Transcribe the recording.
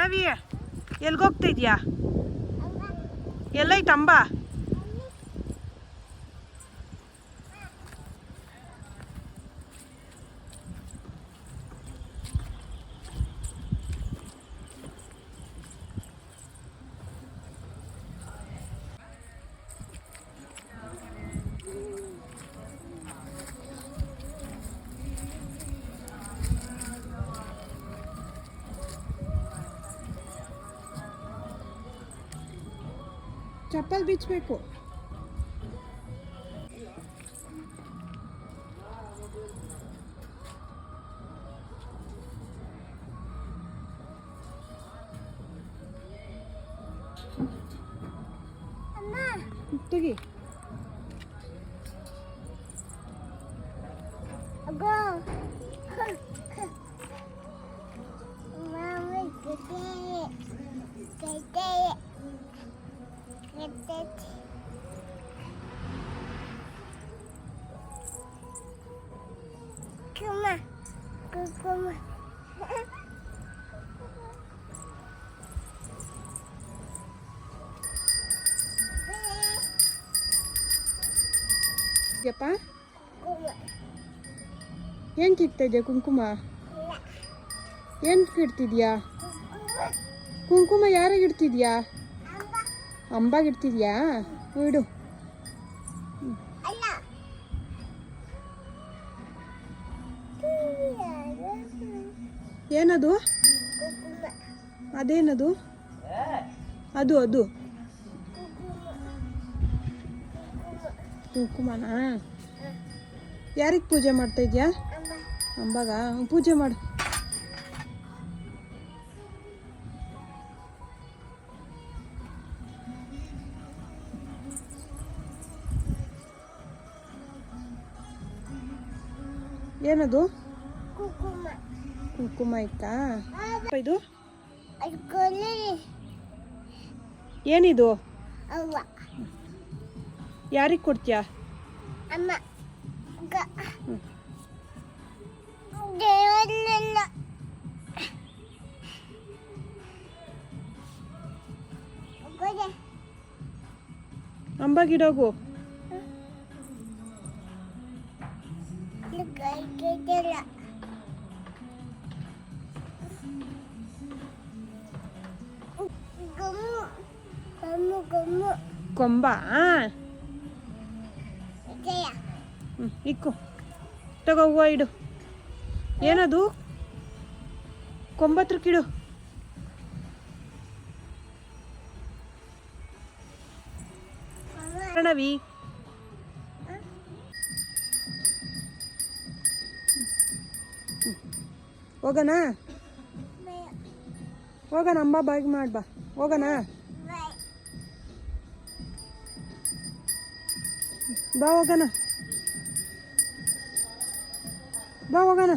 ಪ್ರಣವಿ ಎಲ್ಗೋಗ್ತಾ ಇದೆಯಾ? ಎಲ್ಲೈತೆ ಅಂಬ? ಚಪ್ಪಲ್ ಬಿಚ್ಚಬೇಕು. ತೆಗಿ. ಯಪ್ಪ ಏನು ಕಿತ್ತಾ ಇದೆಯಾ? ಕುಂಕುಮ ಏನು ಇಡ್ತಿದ್ಯಾ? ಕುಂಕುಮ ಯಾರಿಗೆ ಇಡ್ತಿದ್ಯಾ? ಅಂಬಾಗ ಇಡ್ತಿದ್ಯಾ? ಇಡು. ಏನದು? ಅದೇನದು? ಅದು ಅದು ಕುಂಕುಮನಾ? ಯಾರಿಗೆ ಪೂಜೆ ಮಾಡ್ತಾ ಇದೆಯಾ? ಅಂಬಾಗ ಪೂಜೆ ಮಾಡು. ಏನದು? ಕುಂಕುಮ ಇತ್ತಾ? ಇದು ಏನಿದು? ಯಾರಿಗೆ ಕೊಡ್ತೀಯಾ? ಅಂಬಾಗಿಡೋಗು. ಕೊಂಬ ಇಕ್ಕು. ತಗೋ ಹೂವು ಇಡು. ಏನದು? ಕೊಂಬತ್ರಕ್ಕಿಡು. ಪ್ರಣವಿ ಹೋಗೋಣ? ಹೋಗೋಣ ಅಂಬ ಬಾಗಿ ಮಾಡ್ಬಾ. ಹೋಗೋಣ ಬಾ. ಹೋಗೋಣ ಬಾ. ಹೋಗೋಣ.